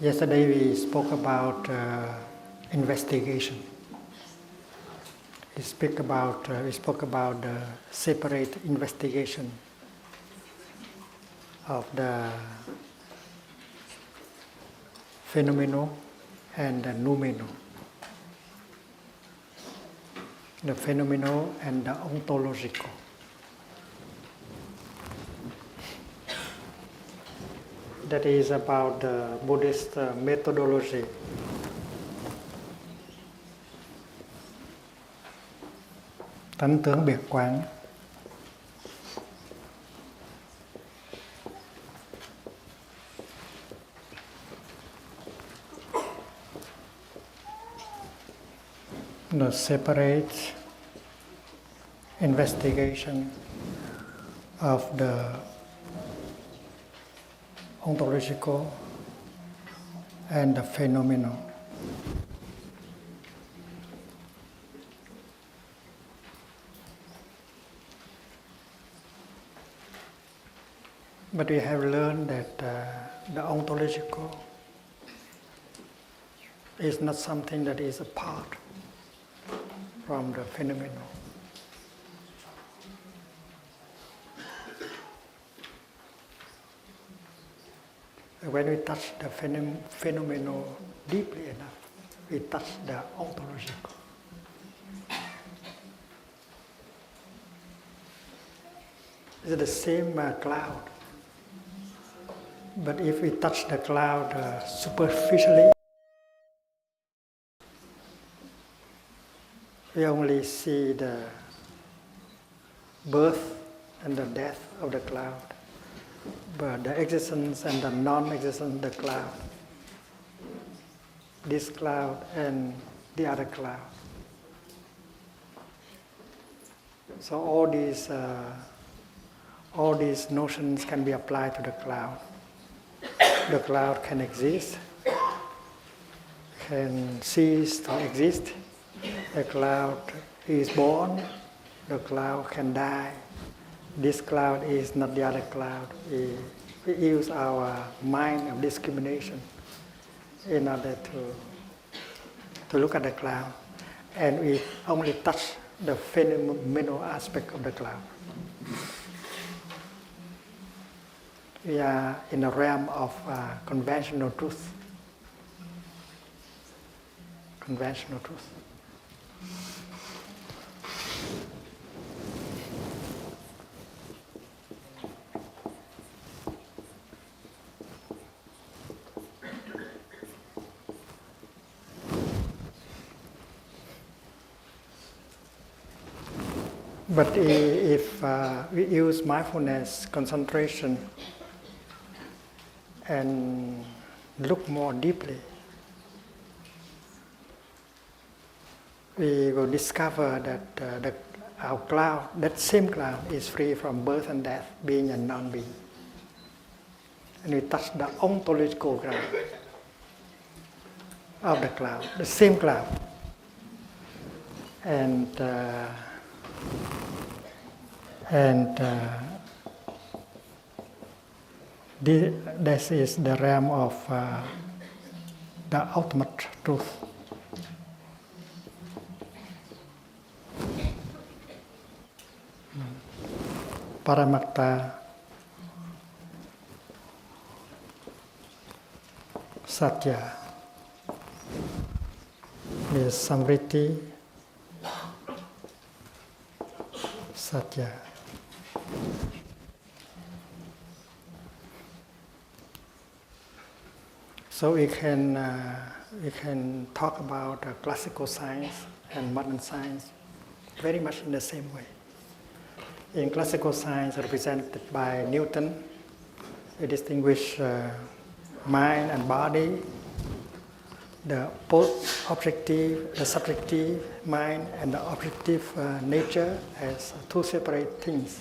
Yesterday we spoke about investigation. We spoke about the separate investigation of the phenomenal and the noumenal. The phenomenal and the ontological. That is about the Buddhist methodology. Tánh tướng biệt quán. The separate investigation of the ontological and the phenomenal. But we have learned that the ontological is not something that is apart from the phenomenal. When we touch the phenomenal deeply enough, we touch the ontological. It's the same cloud. But if we touch the cloud superficially, we only see the birth and the death of the cloud, but the existence and the non-existence of the cloud, this cloud and the other cloud. So all these notions can be applied to the cloud. The cloud can exist, can cease to exist. The cloud is born, the cloud can die. This cloud is not the other cloud. We use our mind of discrimination in order to look at the cloud. And we only touch the phenomenal aspect of the cloud. We are in the realm of conventional truth. Conventional truth. But if we use mindfulness, concentration, and look more deeply, we will discover that our cloud, that same cloud, is free from birth and death, being and non-being. And we touch the ontological ground of the cloud, the same cloud. And this is the realm of the ultimate truth. Paramatta Satya is Samriti Satya. So we can talk about classical science and modern science very much in the same way. In classical science, represented by Newton, we distinguish mind and body, the both objective, the subjective mind, and the objective nature as two separate things.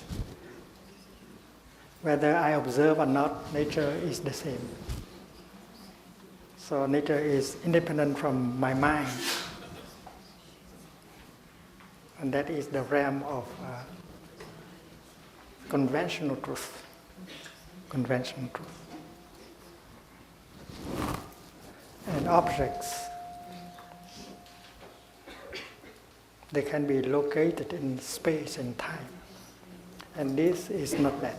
Whether I observe or not, nature is the same. So nature is independent from my mind. And that is the realm of conventional truth. Conventional truth. and objects, they can be located in space and time. And this is not that.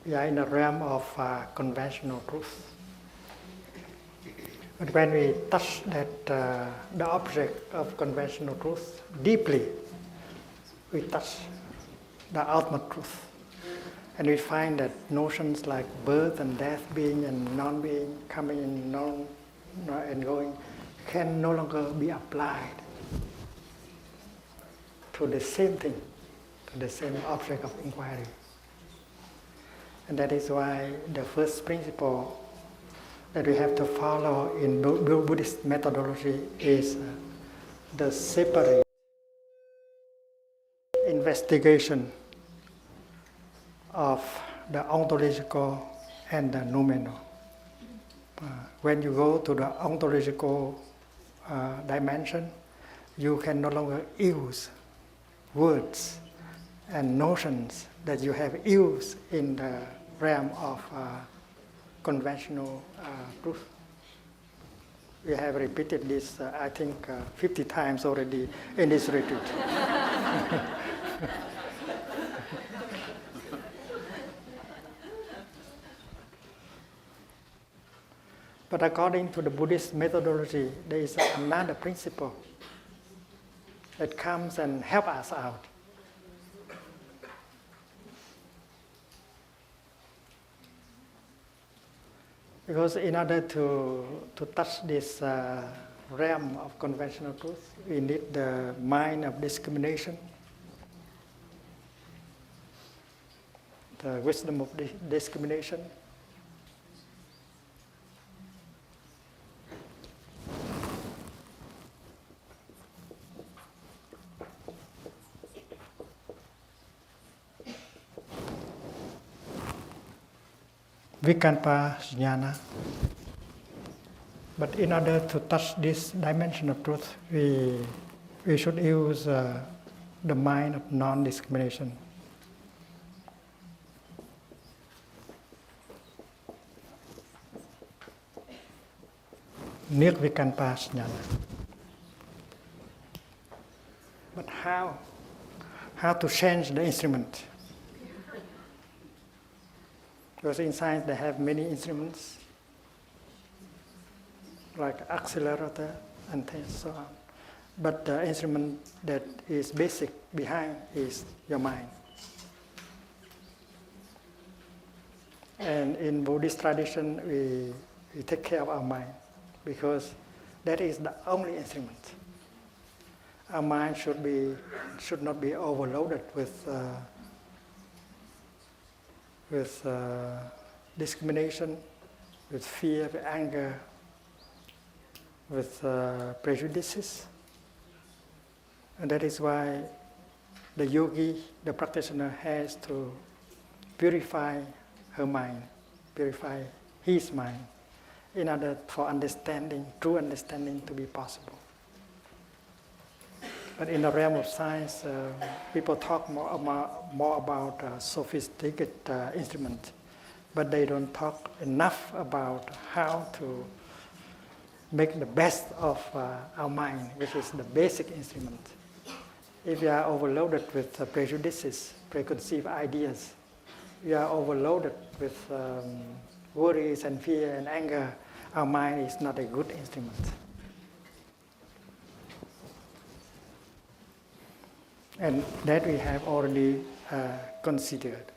We are in a realm of conventional truth. But when we touch that the object of conventional truth deeply, we touch the ultimate truth. And we find that notions like birth and death, being and non-being, coming and non and going, can no longer be applied to the same thing, to the same object of inquiry. And that is why the first principle that we have to follow in Buddhist methodology is the separate investigation of the ontological and the noumenal. When you go to the ontological dimension, you can no longer use words and notions that you have used in the realm of conventional truth. We have repeated this, I think, 50 times already in this retreat. But according to the Buddhist methodology, there is another principle that comes and helps us out. Because in order to touch this realm of conventional truth, we need the mind of discrimination, the wisdom of discrimination. Vikalpa jnana. But in order to touch this dimension of truth, we should use the mind of non-discrimination. Nirvikalpa jnana. But how? How to change the instrument? Because in science they have many instruments, like accelerator and so on. But the instrument that is basic behind is your mind. And in Buddhist tradition, we take care of our mind because that is the only instrument. Our mind should not be overloaded with discrimination, with fear, with anger, with prejudices. And that is why the yogi, the practitioner, has to purify her mind, purify his mind, in order for understanding, true understanding to be possible. But in the realm of science, people talk more about sophisticated instruments, but they don't talk enough about how to make the best of our mind, which is the basic instrument. If you are overloaded with prejudices, preconceived ideas, you are overloaded with worries and fear and anger, our mind is not a good instrument. And that we have already considered.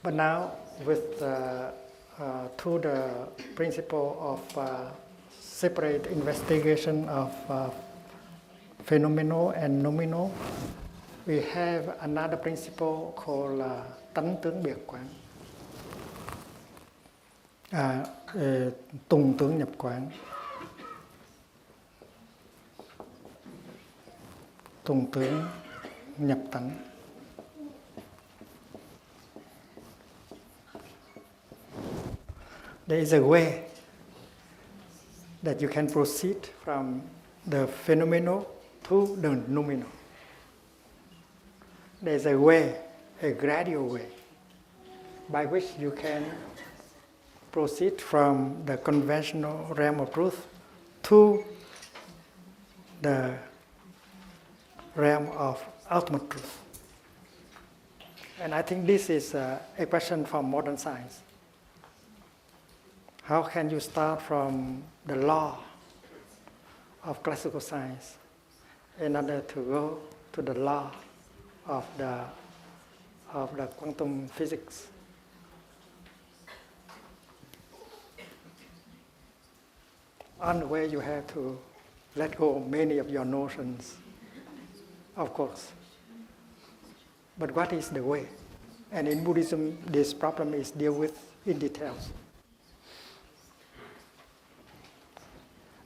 But now, through the principle of separate investigation of phenomenal and nominal, we have another principle called tánh tướng biệt quán, tùng tướng nhập quán. Tùng tướng nhập tánh. There is a way that you can proceed from the phenomenal to the nominal. there's a way, a gradual way, by which you can proceed from the conventional realm of truth to the realm of ultimate truth. And I think this is a question for modern science. How can you start from the law of classical science in order to go to the law of the quantum physics? On the way, you have to let go of many of your notions, of course. But what is the way? And in Buddhism, this problem is dealt with in details.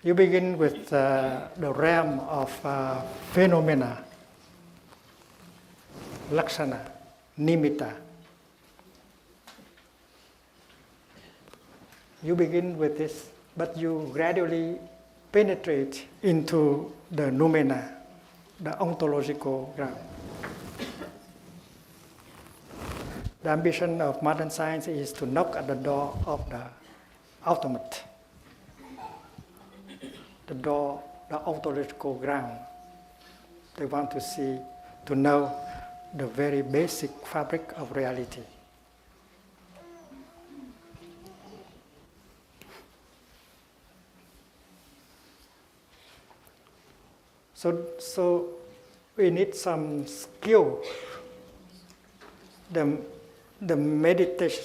You begin with the realm of phenomena, lakshana, nimitta. You begin with this, but you gradually penetrate into the noumena, the ontological ground. The ambition of modern science is to knock at the door of the ultimate, the door, the ontological ground. They want to see, to know the very basic fabric of reality. So we need some skill. The meditator,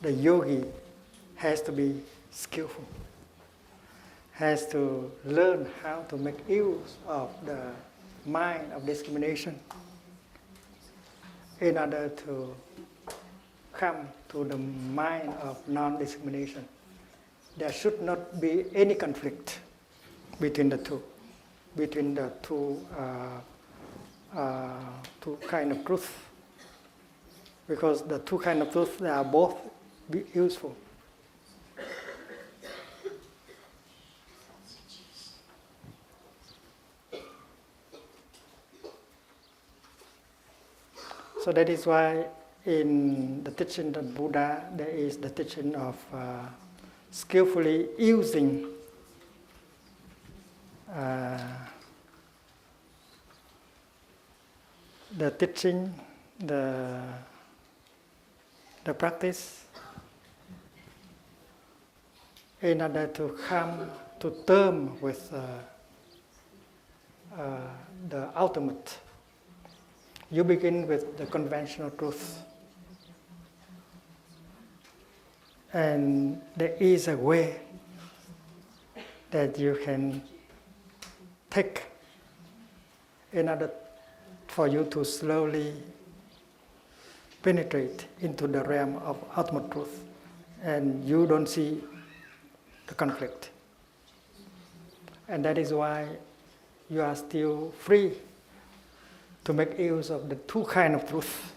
the yogi, has to be skillful, has to learn how to make use of the mind of discrimination in order to come to the mind of non-discrimination. There should not be any conflict between the two, between the two kind of truth, because the two kind of truth, they are both useful. So that is why in the teaching of Buddha, there is the teaching of skillfully using the teaching, the practice, in order to come to terms with the ultimate. You begin with the conventional truth. And there is a way that you can take in order for you to slowly penetrate into the realm of ultimate truth, and you don't see the conflict. And that is why you are still free to make use of the two kinds of truth.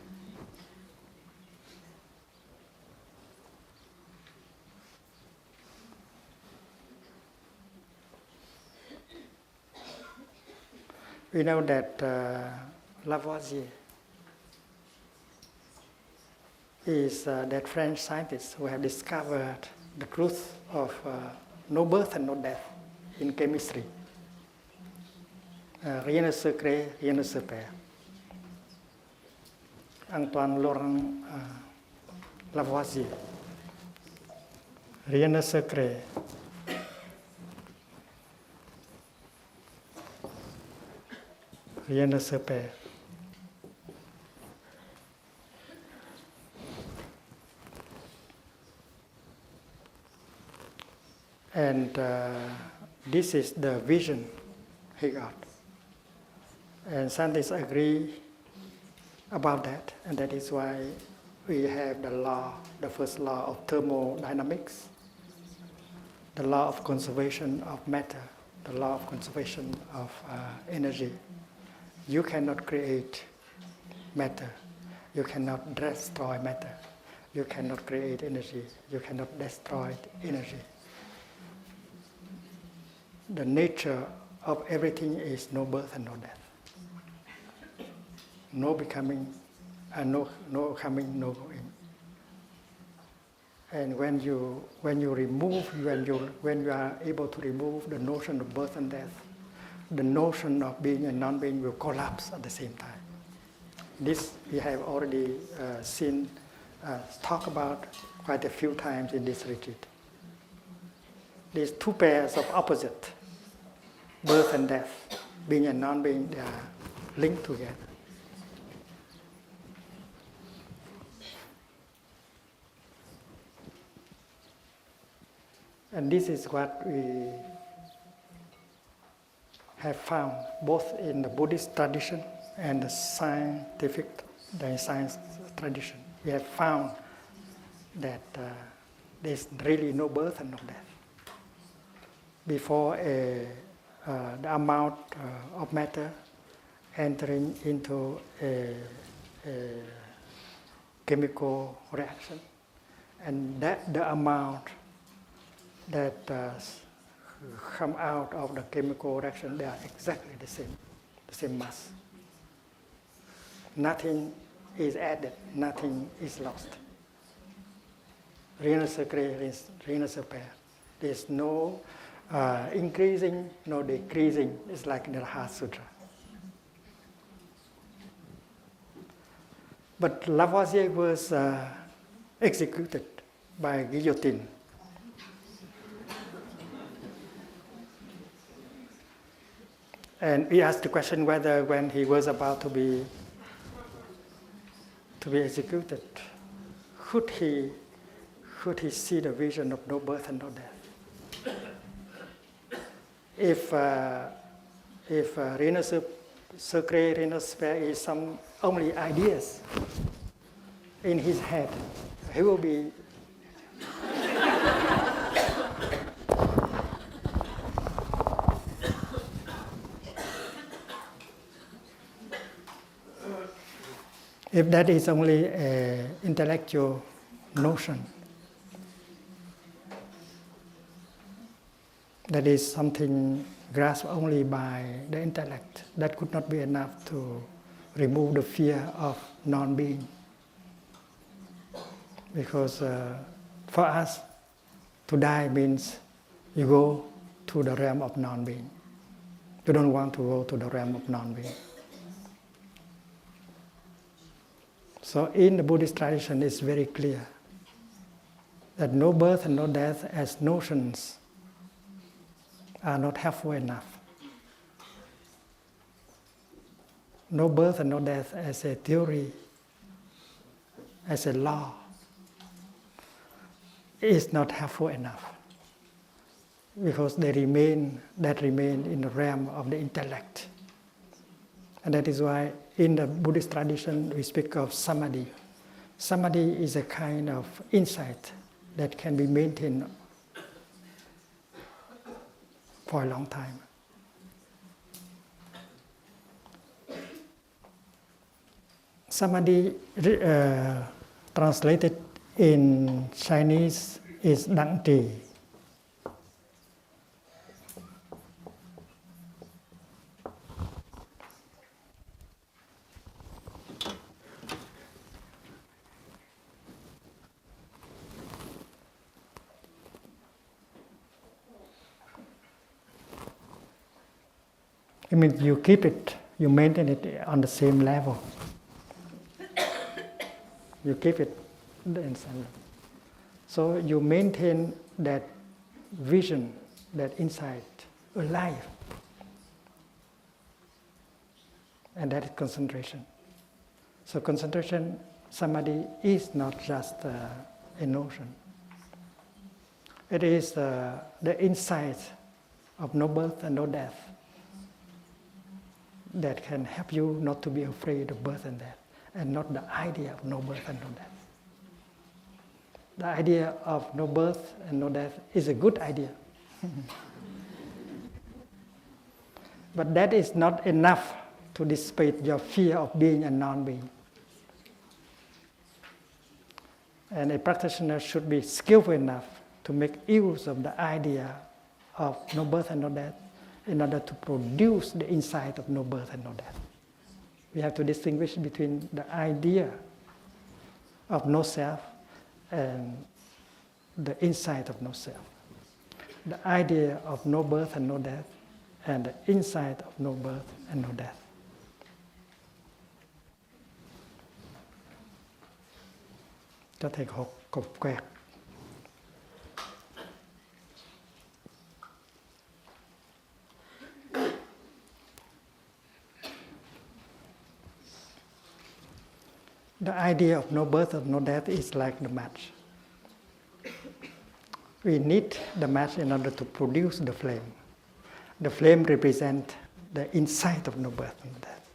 We know that Lavoisier is that French scientist who have discovered the truth of no birth and no death in chemistry. Rien ne se crée, rien ne se perd. Antoine Laurent Lavoisier. Rien ne se crée. Rien ne se perd. And this is the vision he got. And scientists agree about that, and that is why we have the law, the first law of thermodynamics, the law of conservation of matter, the law of conservation of energy. You cannot create matter. You cannot destroy matter. You cannot create energy. You cannot destroy energy. The nature of everything is no birth and no death. no becoming, and no coming, no going. And when you are able to remove the notion of birth and death, the notion of being and non-being will collapse at the same time. This we have already seen, talked about quite a few times in this retreat. These two pairs of opposite, birth and death, being and non-being, they are linked together. And this is what we have found both in the Buddhist tradition and the science tradition. We have found that there's really no birth and no death. Before the amount of matter entering into a chemical reaction, and that the amount that come out of the chemical reaction, they are exactly the same mass. Nothing is added, nothing is lost. Rien ne se crée, rien ne se perd. There's no increasing, no decreasing. It's like in the Heart Sutra. But Lavoisier was executed by guillotine. And we asked the question whether when he was about to be executed, could he see the vision of no birth and no death? If rien ne se crée, rien ne se perd is some only ideas in his head, he will be if that is only an intellectual notion, that is something grasped only by the intellect, that could not be enough to remove the fear of non-being. Because for us, to die means you go to the realm of non-being. You don't want to go to the realm of non-being. So in the Buddhist tradition, it's very clear that no birth and no death as notions are not helpful enough. No birth and no death as a theory, as a law, is not helpful enough, because that remain in the realm of the intellect. And that is why in the Buddhist tradition we speak of samadhi. Samadhi is a kind of insight that can be maintained for a long time. Samadhi, translated in Chinese, is Đẳng Trì. It means you keep it, you maintain it on the same level. You keep it inside. So you maintain that vision, that insight alive. And that is concentration. So concentration, samadhi, is not just a notion. It is the insight of no birth and no death that can help you not to be afraid of birth and death, and not the idea of no birth and no death. The idea of no birth and no death is a good idea. But that is not enough to dissipate your fear of being and non-being. And a practitioner should be skillful enough to make use of the idea of no birth and no death in order to produce the insight of no birth and no death. We have to distinguish between the idea of no self and the insight of no self. The idea of no birth and no death and the insight of no birth and no death. Cho thầy học cục quẹt. The idea of no birth or no death is like the match. We need the match in order to produce the flame. The flame represents the insight of no birth and death.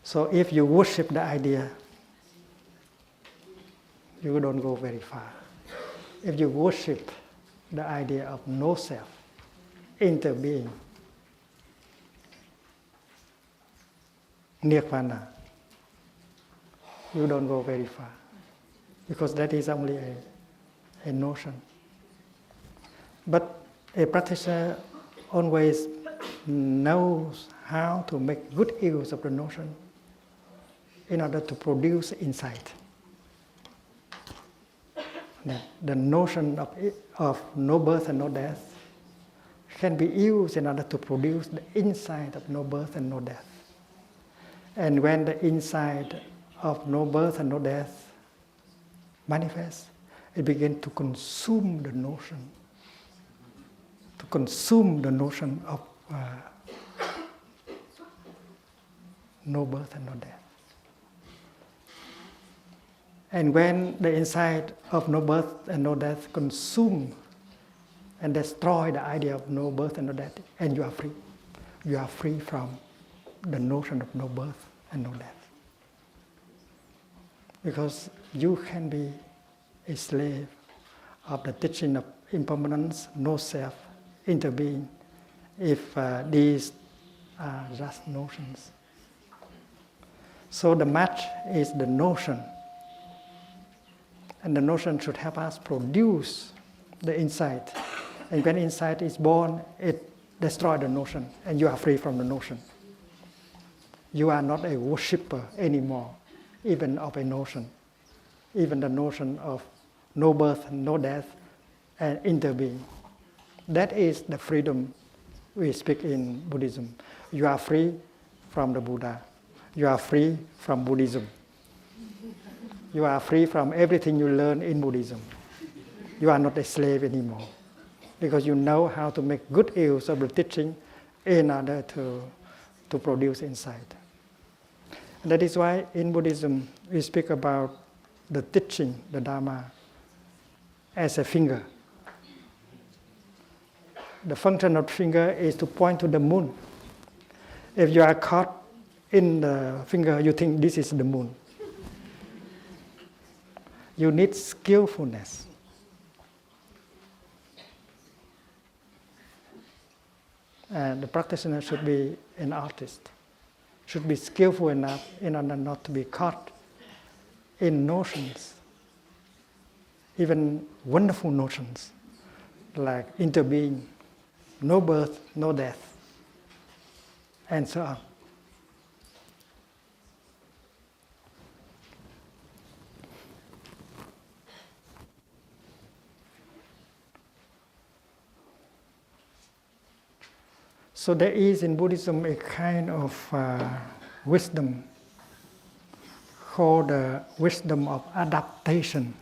So if you worship the idea, you don't go very far. If you worship the idea of no self, interbeing, nirvana, you don't go very far. Because that is only a notion. But a practitioner always knows how to make good use of the notion in order to produce insight. The notion of no birth and no death can be used in order to produce the insight of no birth and no death. And when the insight of no birth and no death manifests, it begins to consume the notion, of no birth and no death. And when the insight of no birth and no death consume and destroy the idea of no birth and no death, and you are free. You are free from the notion of no birth and no death. Because you can be a slave of the teaching of impermanence, no self, interbeing, if these are just notions. So the match is the notion. And the notion should help us produce the insight. And when insight is born, it destroys the notion, and you are free from the notion. You are not a worshipper anymore, even of a notion. Even the notion of no birth, no death, and interbeing. That is the freedom we speak in Buddhism. You are free from the Buddha. You are free from Buddhism. You are free from everything you learn in Buddhism. You are not a slave anymore, because you know how to make good use of the teaching in order to produce insight. And that is why in Buddhism we speak about the teaching, the Dharma, as a finger. The function of the finger is to point to the moon. If you are caught in the finger, you think this is the moon. You need skillfulness. And the practitioner should be an artist, should be skillful enough in order not to be caught in notions, even wonderful notions like interbeing, no birth, no death, and so on. So there is in Buddhism a kind of wisdom called the wisdom of adaptation.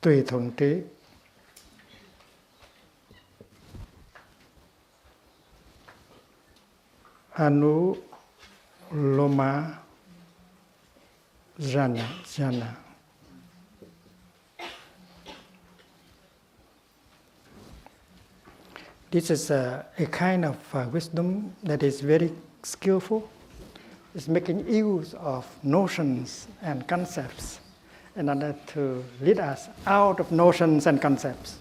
Tùy thuận trí. Anuloma jhana. This is a kind of wisdom that is very skillful, is making use of notions and concepts in order to lead us out of notions and concepts.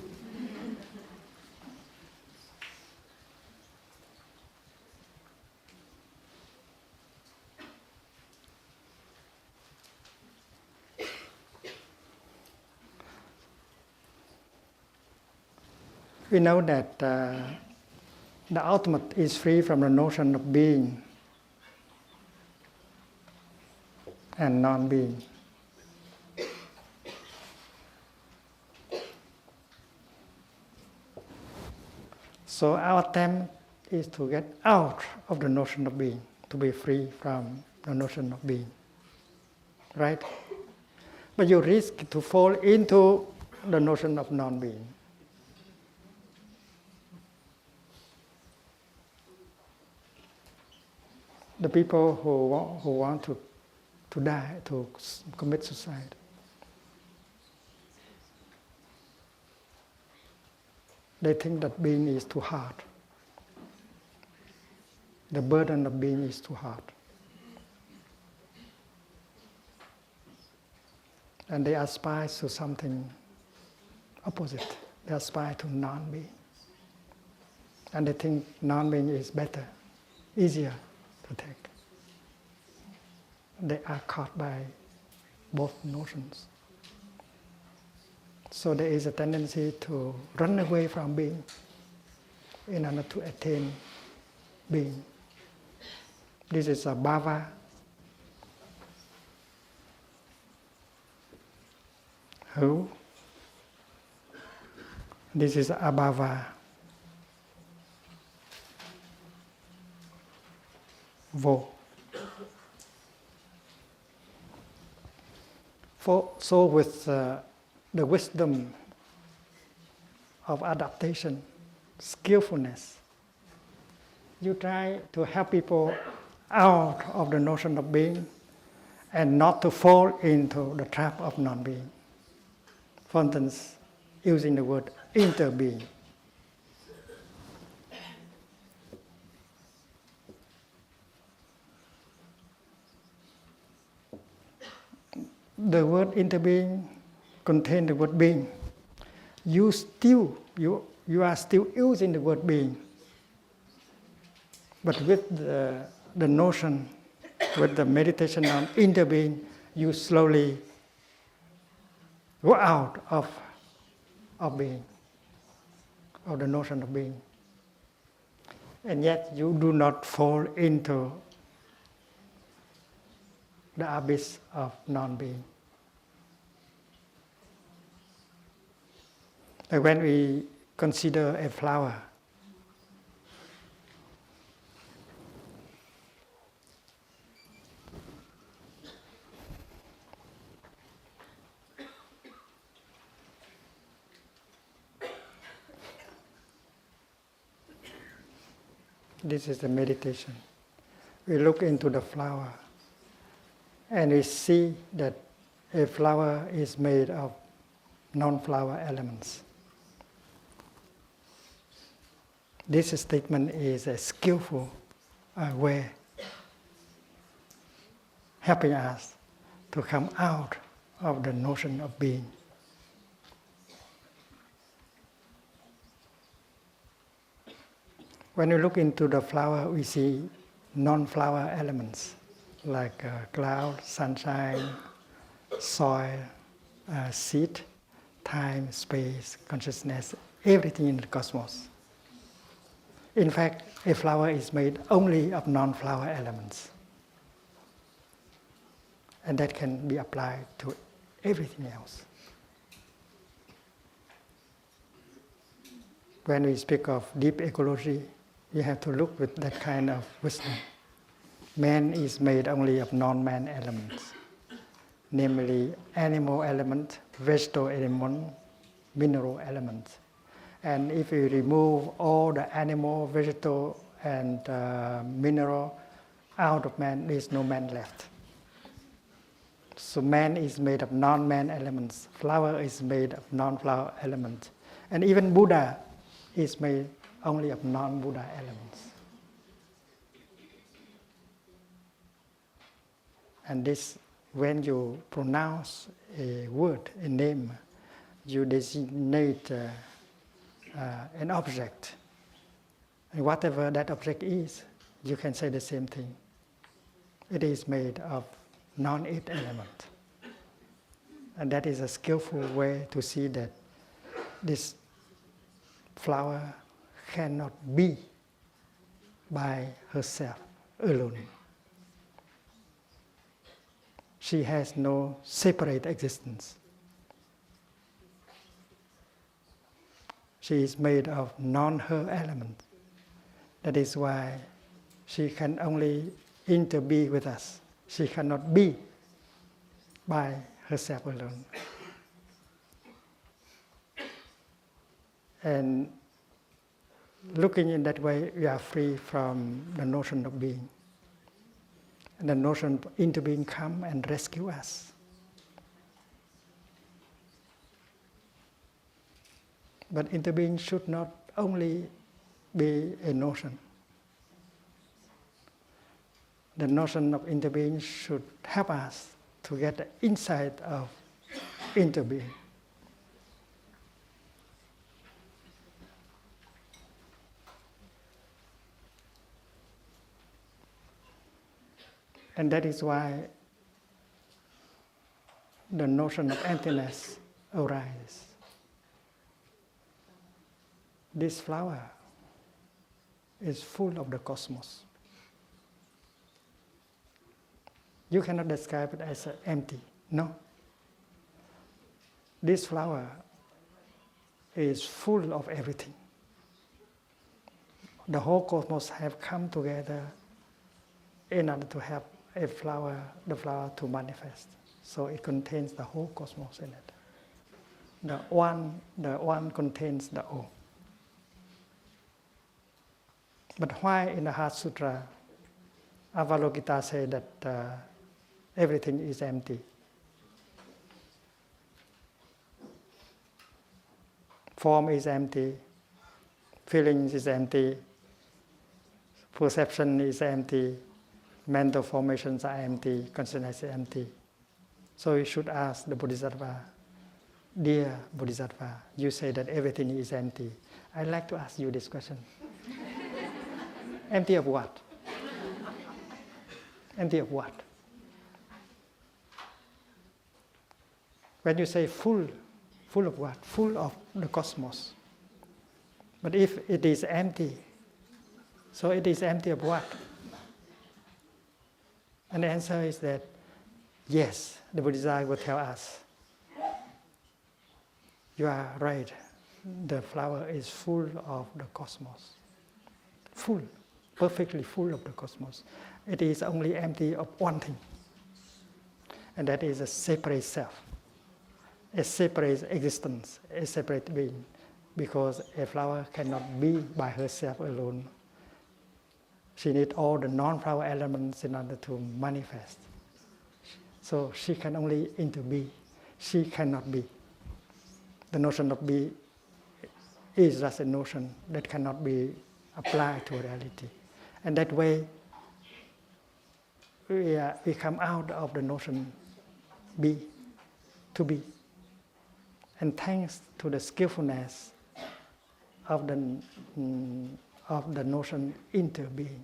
We know that the ultimate is free from the notion of being and non-being. So our attempt is to get out of the notion of being, to be free from the notion of being. Right? But you risk to fall into the notion of non-being. The people who want to die, to commit suicide, they think that being is too hard. The burden of being is too hard. And they aspire to something opposite. They aspire to non-being. And they think non-being is better, easier to take. They are caught by both notions. So there is a tendency to run away from being in order to attain being. This is a bhava. Who? This is abhava. Vô. So with the wisdom of adaptation, skillfulness, you try to help people out of the notion of being and not to fall into the trap of non-being. For instance, using the word interbeing. The word interbeing contains the word being. You are still using the word being. But with the notion, with the meditation on interbeing, you slowly go out of being, of the notion of being. And yet you do not fall into the abyss of non-being. Like when we consider a flower, this is the meditation. We look into the flower and we see that a flower is made of non-flower elements. This statement is a skillful way, helping us to come out of the notion of being. When we look into the flower, we see non-flower elements like cloud, sunshine, soil, seed, time, space, consciousness, everything in the cosmos. In fact, a flower is made only of non-flower elements. And that can be applied to everything else. When we speak of deep ecology, you have to look with that kind of wisdom. Man is made only of non-man elements, namely animal element, vegetable element, mineral element. And if we remove all the animal, vegetable, and mineral out of man, there is no man left. So man is made of non-man elements. Flower is made of non-flower elements. And even Buddha is made only of non-Buddha elements. And this, when you pronounce a word, a name, you designate an object. And whatever that object is, you can say the same thing. It is made of non-eight element. And that is a skillful way to see that this flower cannot be by herself alone. She has no separate existence. She is made of non-her element. That is why she can only interbe with us. She cannot be by herself alone. And looking in that way, we are free from the notion of being. And the notion of interbeing come and rescue us. But interbeing should not only be a notion. The notion of interbeing should help us to get the insight of interbeing. And that is why the notion of emptiness arises. This flower is full of the cosmos. You cannot describe it as empty, no. This flower is full of everything. The whole cosmos have come together in order to help the flower to manifest. So it contains the whole cosmos in it. The one contains the all. But why in the Heart Sutra, Avalokita said that everything is empty? Form is empty, feelings is empty, perception is empty, mental formations are empty, consciousness is empty. So you should ask the Bodhisattva, dear Bodhisattva, you say that everything is empty. I'd like to ask you this question. Empty of what? Empty of what? When you say full of what? Full of the cosmos. But if it is empty, so it is empty of what? And the answer is that, yes, the Bodhisattva will tell us, you are right, the flower is full of the cosmos. Full, perfectly full of the cosmos. It is only empty of one thing, and that is a separate self, a separate existence, a separate being, because a flower cannot be by herself alone. She needs all the non-flower elements in order to manifest. So she can only interbe. She cannot be. The notion of be is just a notion that cannot be applied to reality. And that way, we come out of the notion be, to be. And thanks to the skillfulness of the notion interbeing.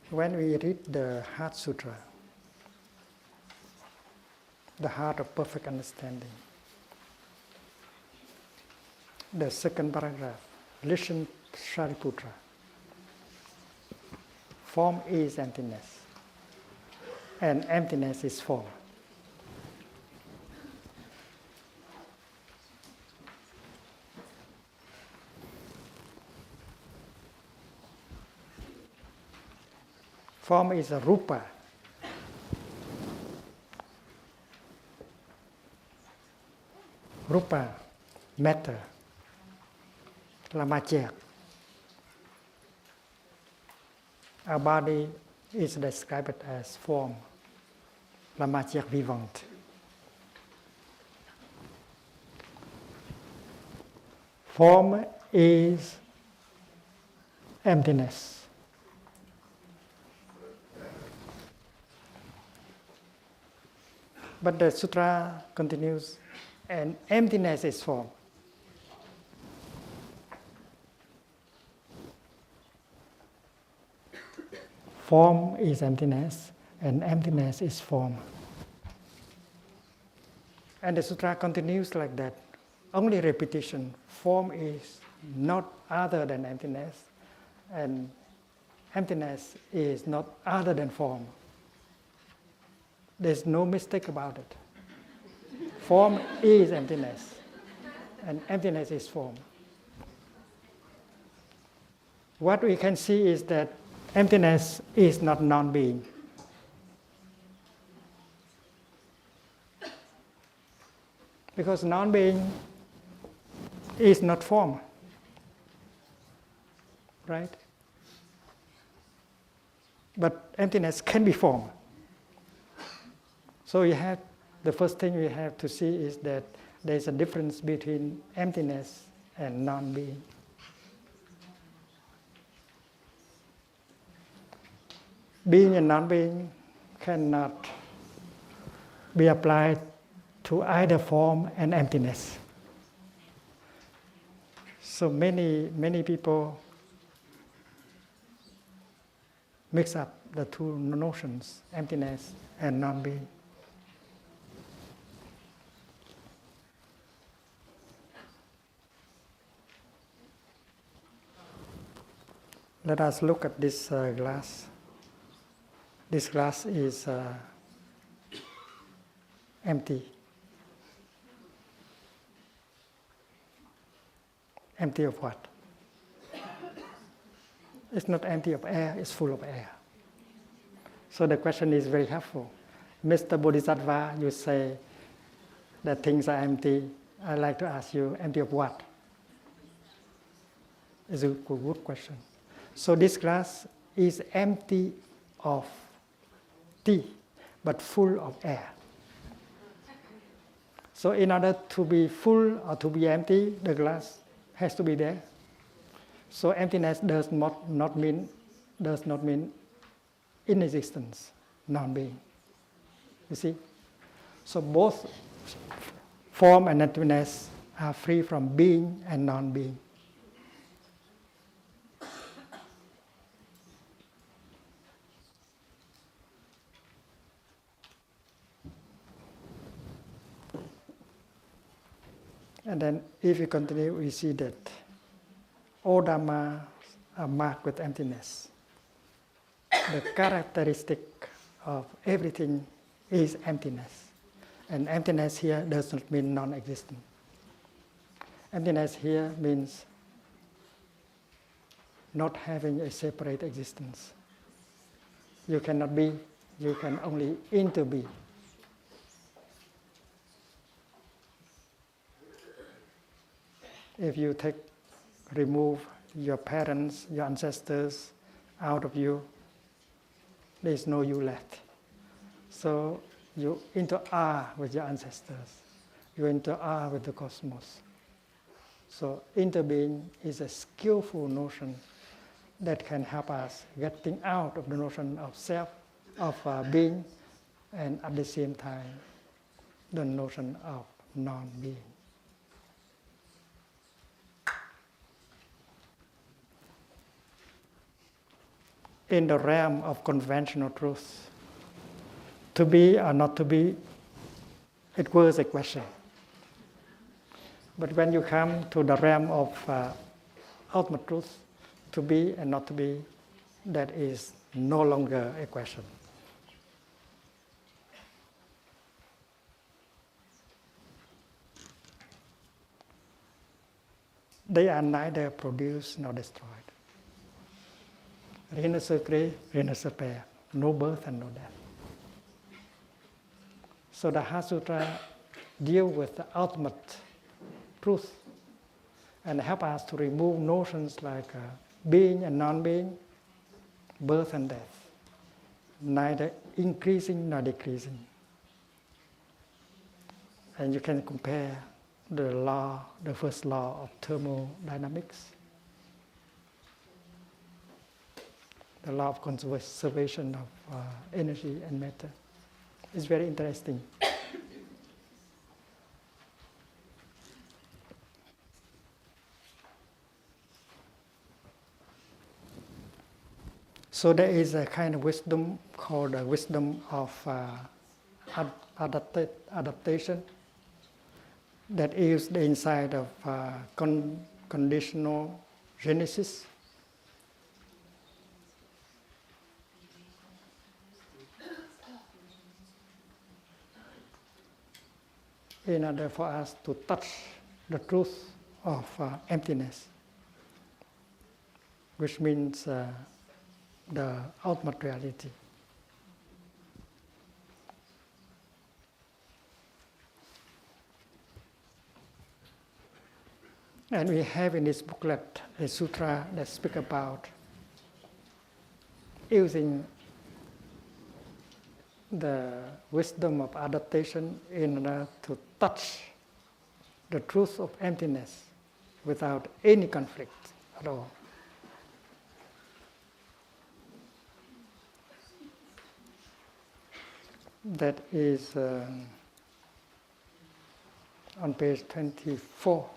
When we read the Heart Sutra, the heart of perfect understanding, the second paragraph, listen Shariputra, form is emptiness, and emptiness is form. Form is a rupa. Rupa, matter, la matière. Our body is described as form, la matière vivante. Form is emptiness. But the sutra continues, and emptiness is form. Form is emptiness, and emptiness is form. And the sutra continues like that. Only repetition. Form is not other than emptiness, and emptiness is not other than form. There's no mistake about it. Form is emptiness, and emptiness is form. What we can see is that emptiness is not non-being. Because non-being is not form, right? But emptiness can be form. So the first thing we have to see is that there is a difference between emptiness and non-being. Being and non-being cannot be applied to either form and emptiness. So many people mix up the two notions, emptiness and non-being. Let us look at this glass. This glass is empty. Empty of what? It's not empty of air, it's full of air. So the question is very helpful. Mr. Bodhisattva, you say that things are empty. I'd like to ask you, empty of what? It's a good question. So this glass is empty of tea, but full of air. So in order to be full or to be empty, the glass has to be there. So emptiness does not mean inexistence, non-being. You see? So both form and emptiness are free from being and non-being. And then if we continue, we see that all Dhamma are marked with emptiness. The characteristic of everything is emptiness. And emptiness here does not mean non-existent. Emptiness here means not having a separate existence. You cannot be, you can only interbe. If you remove your parents, your ancestors out of you, there is no you left. So you inter-are with your ancestors. You inter-are with the cosmos. So interbeing is a skillful notion that can help us getting out of the notion of self, of being, and at the same time, the notion of non-being. In the realm of conventional truth, to be or not to be, it was a question. But when you come to the realm of ultimate truth, to be and not to be, that is no longer a question. They are neither produced nor destroyed. Rien ne se crée, rien ne se perd. No birth and no death. So the Heart Sutra deals with the ultimate truth and help us to remove notions like being and non-being, birth and death, neither increasing nor decreasing. And you can compare the first law of thermodynamics, the law of conservation of energy and matter. It's very interesting. So there is a kind of wisdom called the wisdom of adaptation that is the inside of conditional genesis. In order for us to touch the truth of emptiness, which means the ultimate reality. And we have in this booklet a sutra that speaks about using the wisdom of adaptation in order to touch the truth of emptiness without any conflict at all. That is on page 24.